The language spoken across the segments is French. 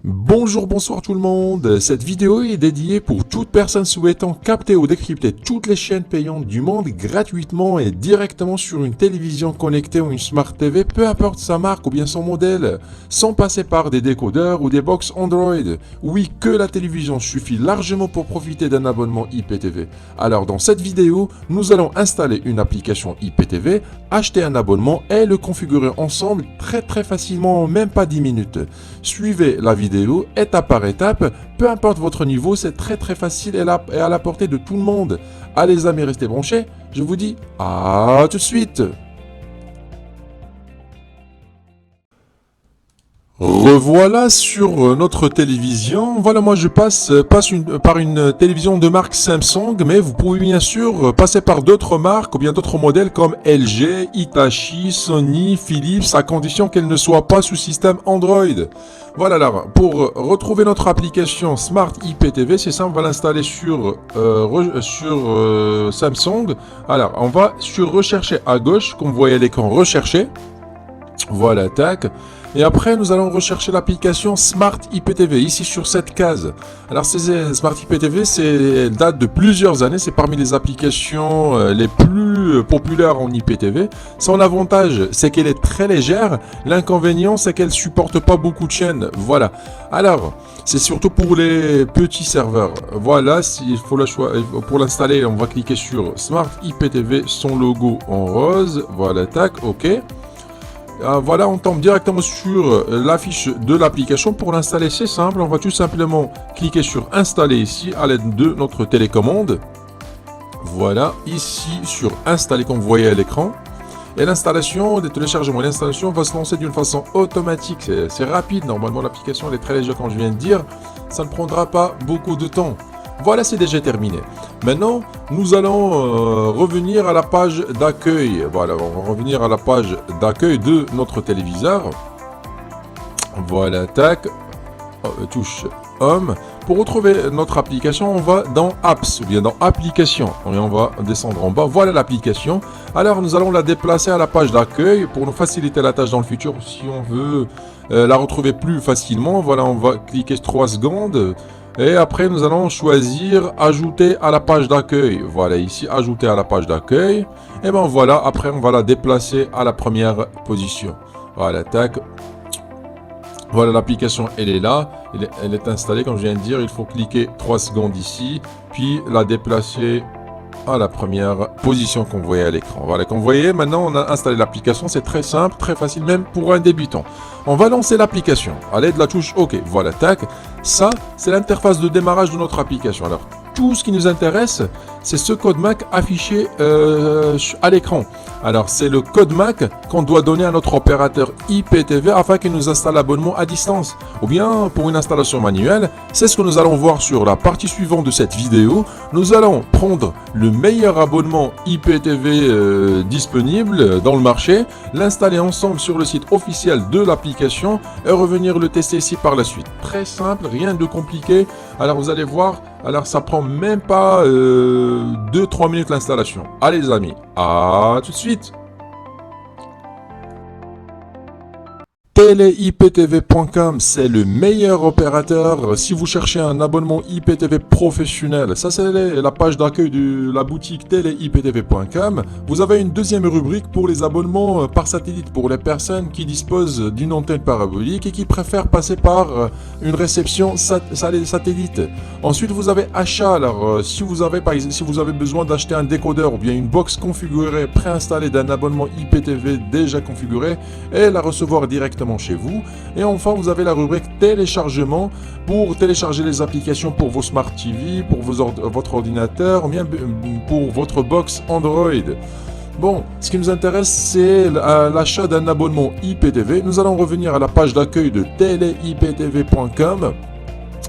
Bonjour, bonsoir tout le monde. Cette vidéo est dédiée pour toute personne souhaitant capter ou décrypter toutes les chaînes payantes du monde gratuitement et directement sur une télévision connectée ou une Smart TV, peu importe sa marque ou bien son modèle, sans passer par des décodeurs ou des box Android. Oui, que la télévision suffit largement pour profiter d'un abonnement IPTV. Alors dans cette vidéo, nous allons installer une application IPTV, acheter un abonnement et le configurer ensemble très facilement en même pas 10 minutes. Suivez la vidéo étape par étape, peu importe votre niveau, c'est très facile et à la portée de tout le monde. Allez les amis, restez branchés, je vous dis à tout de suite. Revoilà sur notre télévision. Voilà, moi je passe par une télévision de marque Samsung, mais vous pouvez bien sûr passer par d'autres marques ou bien d'autres modèles comme LG, Hitachi, Sony, Philips, à condition qu'elle ne soit pas sous système Android. Voilà, alors pour retrouver notre application Smart IPTV, c'est simple, on va l'installer sur Samsung. Alors, on va sur rechercher à gauche, comme vous voyez à l'écran, rechercher. Voilà, tac. Et après, nous allons rechercher l'application Smart IPTV, ici sur cette case. Alors, Smart IPTV, elle date de plusieurs années. C'est parmi les applications les plus populaires en IPTV. Son avantage, c'est qu'elle est très légère. L'inconvénient, c'est qu'elle supporte pas beaucoup de chaînes. Voilà. Alors, c'est surtout pour les petits serveurs. Voilà, s'il faut pour l'installer, on va cliquer sur Smart IPTV, son logo en rose. Voilà, tac, ok. Voilà, on tombe directement sur l'affiche de l'application. Pour l'installer, c'est simple. On va tout simplement cliquer sur installer ici à l'aide de notre télécommande. Voilà, ici sur installer comme vous voyez à l'écran. Et l'installation, le téléchargement et l'installation va se lancer d'une façon automatique. C'est rapide. Normalement, l'application elle est très légère, comme je viens de dire. Ça ne prendra pas beaucoup de temps. Voilà, c'est déjà terminé. Maintenant, nous allons revenir à la page d'accueil. Voilà, on va revenir à la page d'accueil de notre téléviseur. Voilà, tac. Touche Home. Pour retrouver notre application, on va dans Apps ou bien dans Applications. Et on va descendre en bas. Voilà l'application. Alors, nous allons la déplacer à la page d'accueil pour nous faciliter la tâche dans le futur. Si on veut la retrouver plus facilement, voilà, on va cliquer 3 secondes. Et après, nous allons choisir ajouter à la page d'accueil. Voilà, ici, ajouter à la page d'accueil. Et ben voilà, après, on va la déplacer à la première position. Voilà, tac. Voilà, l'application, elle est là. Elle est installée, comme je viens de dire. Il faut cliquer 3 secondes ici, puis la déplacer à la première position qu'on voyait à l'écran. Voilà, comme vous voyez, maintenant, on a installé l'application. C'est très simple, très facile, même pour un débutant. On va lancer l'application à l'aide de la touche OK. Voilà, tac. Ça, c'est l'interface de démarrage de notre application. Alors, tout ce qui nous intéresse, c'est ce code MAC affiché à l'écran. Alors, c'est le code MAC qu'on doit donner à notre opérateur IPTV afin qu'il nous installe l'abonnement à distance. Ou bien, pour une installation manuelle, c'est ce que nous allons voir sur la partie suivante de cette vidéo. Nous allons prendre le meilleur abonnement IPTV disponible dans le marché, l'installer ensemble sur le site officiel de l'application et revenir le tester ici par la suite. Très simple, rien de compliqué. Alors, vous allez voir, alors ça prend même pas 2-3 minutes l'installation. Allez les amis, à tout de suite. TeleIPTV.com, c'est le meilleur opérateur si vous cherchez un abonnement IPTV professionnel. Ça, c'est la page d'accueil de la boutique TeleIPTV.com. Vous avez une deuxième rubrique pour les abonnements par satellite, pour les personnes qui disposent d'une antenne parabolique et qui préfèrent passer par une réception satellite. Ensuite, vous avez achat. Alors, si vous avez, par exemple, si vous avez besoin d'acheter un décodeur ou bien une box configurée, préinstallée d'un abonnement IPTV déjà configuré et la recevoir directement chez vous. Et enfin, vous avez la rubrique téléchargement pour télécharger les applications pour vos Smart TV, pour votre ordinateur, ou bien pour votre box Android. Bon, ce qui nous intéresse, c'est l'achat d'un abonnement IPTV. Nous allons revenir à la page d'accueil de teleiptv.com.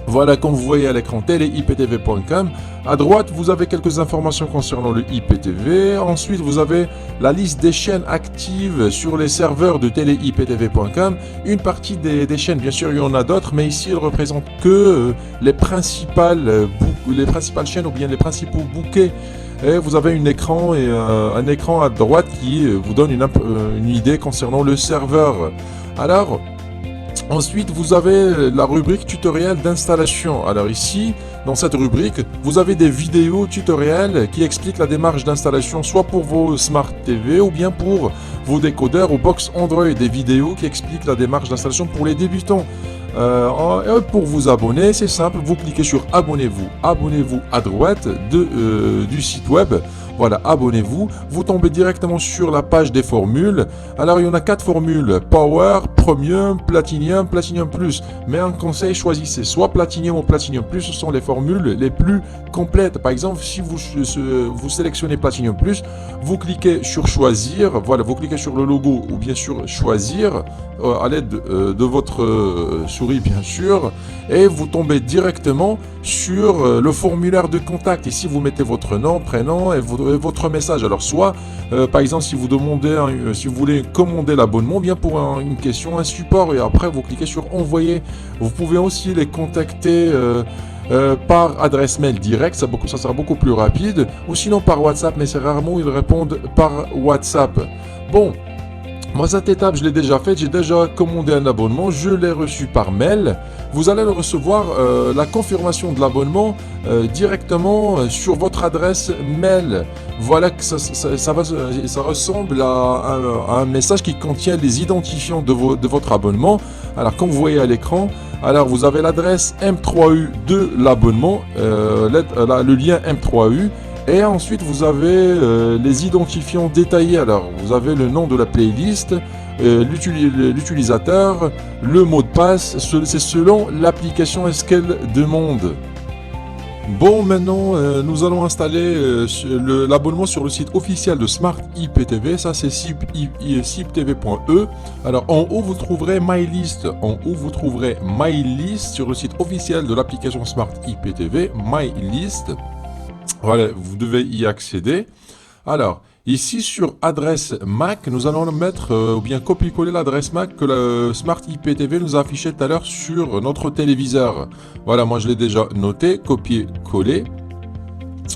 Voilà, comme vous voyez à l'écran, teleiptv.com. À droite, vous avez quelques informations concernant le IPTV. Ensuite, vous avez la liste des chaînes actives sur les serveurs de teleiptv.com. Une partie des chaînes, bien sûr, il y en a d'autres, mais ici, elles représentent que les principales chaînes ou bien les principaux bouquets. Et vous avez un écran à droite qui vous donne une idée concernant le serveur. Alors, Ensuite, vous avez la rubrique tutoriel d'installation. Alors ici, dans cette rubrique, vous avez des vidéos tutoriels qui expliquent la démarche d'installation, soit pour vos Smart TV ou bien pour vos décodeurs ou box Android. Des vidéos qui expliquent la démarche d'installation pour les débutants. Pour vous abonner, c'est simple, vous cliquez sur abonnez-vous. Abonnez-vous à droite du site web. Voilà, abonnez-vous. Vous tombez directement sur la page des formules. Alors, il y en a 4 formules. Power, Premium, Platinum, Platinum Plus. Mais un conseil, choisissez soit Platinum ou Platinum Plus. Ce sont les formules les plus complètes. Par exemple, si vous sélectionnez Platinum Plus, vous cliquez sur choisir. Voilà, vous cliquez sur le logo ou bien sur choisir à l'aide de votre souris, bien sûr. Et vous tombez directement sur le formulaire de contact. Ici, vous mettez votre nom, prénom et votre message. Alors, soit, par exemple, si vous demandez, si vous voulez commander l'abonnement, bien pour une question, un support, et après, vous cliquez sur envoyer. Vous pouvez aussi les contacter par adresse mail directe, ça sera beaucoup plus rapide, ou sinon par WhatsApp, mais c'est rarement ils répondent par WhatsApp. Bon. Moi, cette étape, je l'ai déjà faite. J'ai déjà commandé un abonnement. Je l'ai reçu par mail. Vous allez recevoir la confirmation de l'abonnement directement sur votre adresse mail. Voilà que ça ressemble à un message qui contient les identifiants de votre abonnement. Alors, comme vous voyez à l'écran, alors vous avez l'adresse M3U de l'abonnement, le lien M3U. Et ensuite, vous avez les identifiants détaillés. Alors, vous avez le nom de la playlist, l'utilisateur, le mot de passe. C'est selon l'application est-ce qu'elle demande. Bon, maintenant, nous allons installer l'abonnement sur le site officiel de Smart IPTV. Ça, c'est siptv.e. Alors, en haut, vous trouverez My List. En haut, vous trouverez My List sur le site officiel de l'application Smart IPTV. My List. Voilà, vous devez y accéder. Alors, ici sur adresse MAC, nous allons mettre ou bien copier-coller l'adresse MAC que le Smart IPTV nous a affiché tout à l'heure sur notre téléviseur. Voilà, moi je l'ai déjà noté, copier-coller.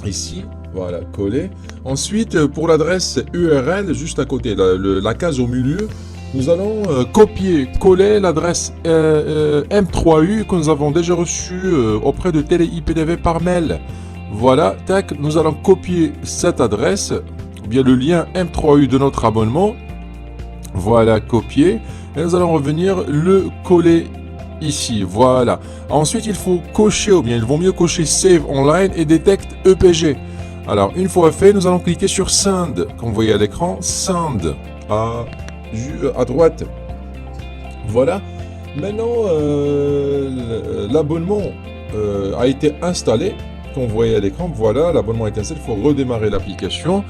Ici, voilà, coller. Ensuite, pour l'adresse URL, juste à côté, la case au milieu, nous allons copier-coller l'adresse M3U que nous avons déjà reçue auprès de Télé IPTV par mail. Voilà, tac, nous allons copier cette adresse, ou bien le lien M3U de notre abonnement. Voilà, copier. Et nous allons revenir le coller ici, voilà. Ensuite, il faut cocher, ou bien il vaut mieux cocher Save Online et Detect EPG. Alors, une fois fait, nous allons cliquer sur Send, comme vous voyez à l'écran, Send, à droite. Voilà. Maintenant, l'abonnement a été installé. Comme vous voyez à l'écran, voilà, l'abonnement est installé, il faut redémarrer l'application.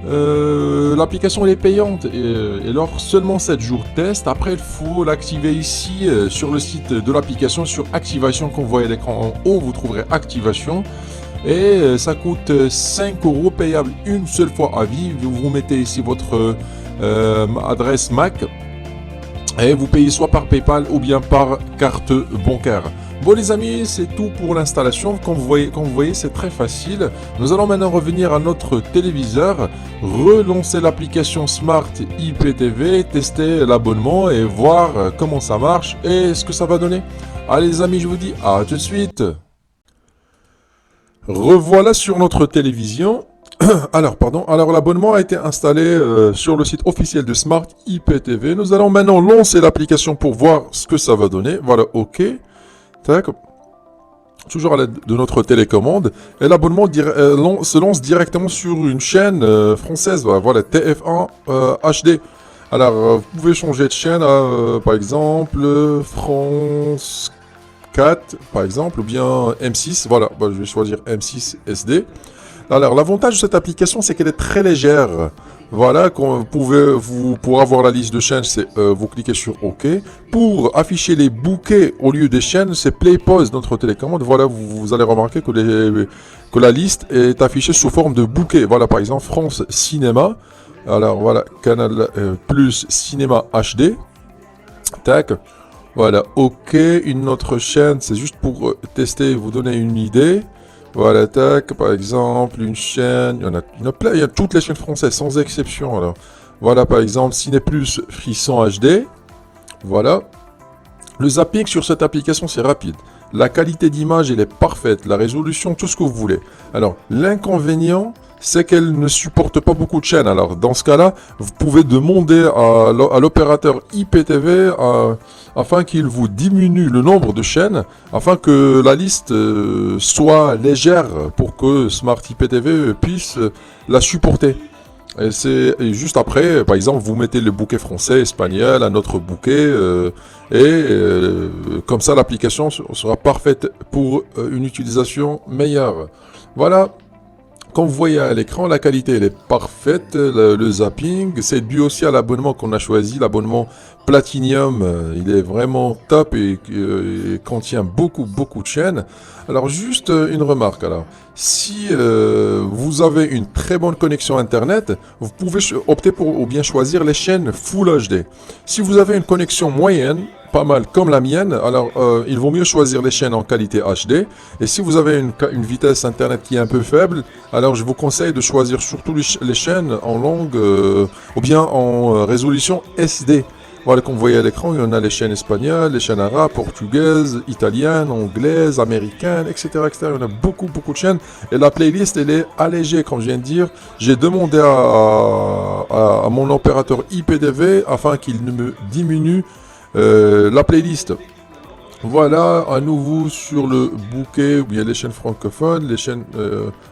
L'application elle est payante et alors seulement 7 jours test. Après, il faut l'activer ici sur le site de l'application sur activation. Comme vous voyez à l'écran en haut, vous trouverez activation. Et ça coûte 5 € payable une seule fois à vie. Vous mettez ici votre adresse MAC et vous payez soit par PayPal ou bien par carte bancaire. Bon les amis, c'est tout pour l'installation. Comme vous voyez, c'est très facile. Nous allons maintenant revenir à notre téléviseur, relancer l'application Smart IPTV, tester l'abonnement et voir comment ça marche et ce que ça va donner. Allez les amis, je vous dis à tout de suite. Revoilà sur notre télévision. Alors l'abonnement a été installé sur le site officiel de Smart IPTV. Nous allons maintenant lancer l'application pour voir ce que ça va donner. Voilà, ok. Tac. Toujours à l'aide de notre télécommande. Et l'abonnement se lance directement sur une chaîne française. Voilà, TF1 HD. Alors, vous pouvez changer de chaîne à, par exemple, France 4, par exemple, ou bien M6. Voilà, je vais choisir M6 SD. Alors, l'avantage de cette application, c'est qu'elle est très légère. Voilà, pour avoir la liste de chaînes, vous cliquez sur OK. Pour afficher les bouquets au lieu des chaînes, c'est Play Pause notre télécommande. Voilà, vous allez remarquer que la liste est affichée sous forme de bouquet. Voilà, par exemple, France Cinéma. Alors, voilà, Canal Plus Cinéma HD. Tac. Voilà, OK. Une autre chaîne, c'est juste pour tester et vous donner une idée. Voilà, tac, par exemple, une chaîne, il y en a plein, il y a toutes les chaînes françaises, sans exception, alors. Voilà, par exemple, Ciné Plus Frisson HD, voilà. Le zapping sur cette application, c'est rapide. La qualité d'image, elle est parfaite. La résolution, tout ce que vous voulez. Alors, l'inconvénient, c'est qu'elle ne supporte pas beaucoup de chaînes. Alors, dans ce cas-là, vous pouvez demander à l'opérateur IPTV afin qu'il vous diminue le nombre de chaînes, afin que la liste soit légère pour que Smart IPTV puisse la supporter. Et juste après, par exemple, vous mettez le bouquet français, espagnol, un autre bouquet, comme ça l'application sera parfaite pour une utilisation meilleure. Voilà, comme vous voyez à l'écran, la qualité elle est parfaite, le zapping, c'est dû aussi à l'abonnement qu'on a choisi, l'abonnement Platinum, il est vraiment top et contient beaucoup de chaînes. Alors juste une remarque alors, si vous avez une très bonne connexion internet, vous pouvez opter pour ou bien choisir les chaînes Full HD. Si vous avez une connexion moyenne, pas mal comme la mienne, alors il vaut mieux choisir les chaînes en qualité HD. Et si vous avez une vitesse internet qui est un peu faible, alors je vous conseille de choisir surtout les chaînes en langue ou bien en résolution SD. Voilà, comme vous voyez à l'écran, il y en a les chaînes espagnoles, les chaînes arabes, portugaises, italiennes, anglaises, américaines, etc., etc. Il y en a beaucoup de chaînes. Et la playlist, elle est allégée, comme je viens de dire. J'ai demandé à mon opérateur IPTV afin qu'il me diminue la playlist. Voilà, à nouveau sur le bouquet, où il y a les chaînes francophones, les chaînes,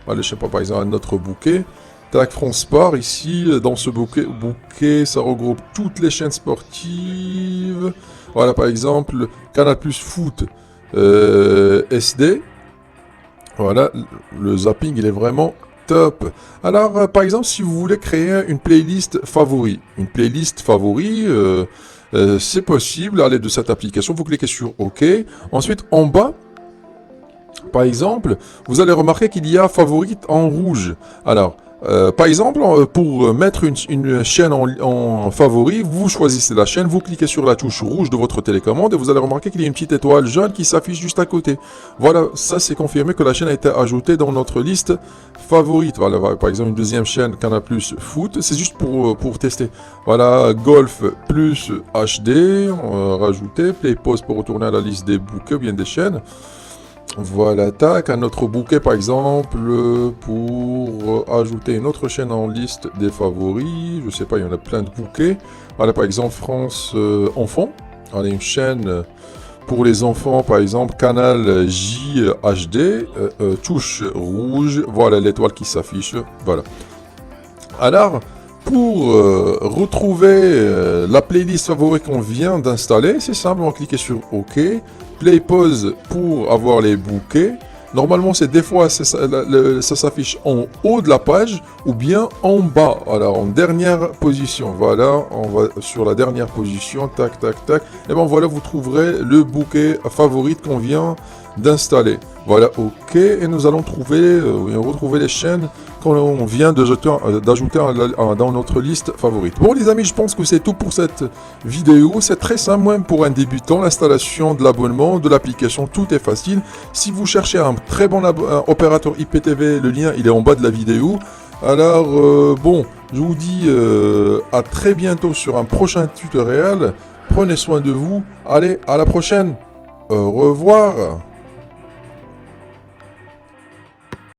par exemple, un autre bouquet. Tac, France Sport, ici, dans ce bouquet, ça regroupe toutes les chaînes sportives. Voilà, par exemple, Canal Plus Foot SD. Voilà, le zapping, il est vraiment top. Alors, par exemple, si vous voulez créer une playlist favori, c'est possible à l'aide de cette application. Vous cliquez sur OK. Ensuite, en bas, par exemple, vous allez remarquer qu'il y a favorite en rouge. Alors, par exemple, pour mettre une chaîne en favori, vous choisissez la chaîne, vous cliquez sur la touche rouge de votre télécommande et vous allez remarquer qu'il y a une petite étoile jaune qui s'affiche juste à côté. Voilà, ça c'est confirmé que la chaîne a été ajoutée dans notre liste favorite. Voilà, par exemple une deuxième chaîne Canal Plus Foot, c'est juste pour tester. Voilà, Golf Plus HD, rajouté, Play Pause pour retourner à la liste des bouquets ou bien des chaînes. Voilà, tac, un autre bouquet par exemple, pour ajouter une autre chaîne en liste des favoris, je sais pas, il y en a plein de bouquets. Voilà, par exemple, France Enfants, on a une chaîne pour les enfants, par exemple, Canal JHD, touche rouge, voilà l'étoile qui s'affiche, voilà. Alors, pour retrouver la playlist favorite qu'on vient d'installer, c'est simple, on va cliquer sur OK. Play pause pour avoir les bouquets. Normalement, c'est des fois ça s'affiche en haut de la page ou bien en bas. Alors, en dernière position. Voilà, on va sur la dernière position. Tac, tac, tac. Et ben voilà, vous trouverez le bouquet favorite qu'on vient d'installer. Voilà, OK. Et nous allons retrouver les chaînes qu'on vient d'ajouter dans notre liste favorite. Bon les amis, je pense que c'est tout pour cette vidéo. C'est très simple, même pour un débutant. L'installation de l'abonnement, de l'application, tout est facile. Si vous cherchez un très bon opérateur IPTV, le lien il est en bas de la vidéo. Alors bon, je vous dis à très bientôt sur un prochain tutoriel. Prenez soin de vous. Allez, à la prochaine. Au revoir.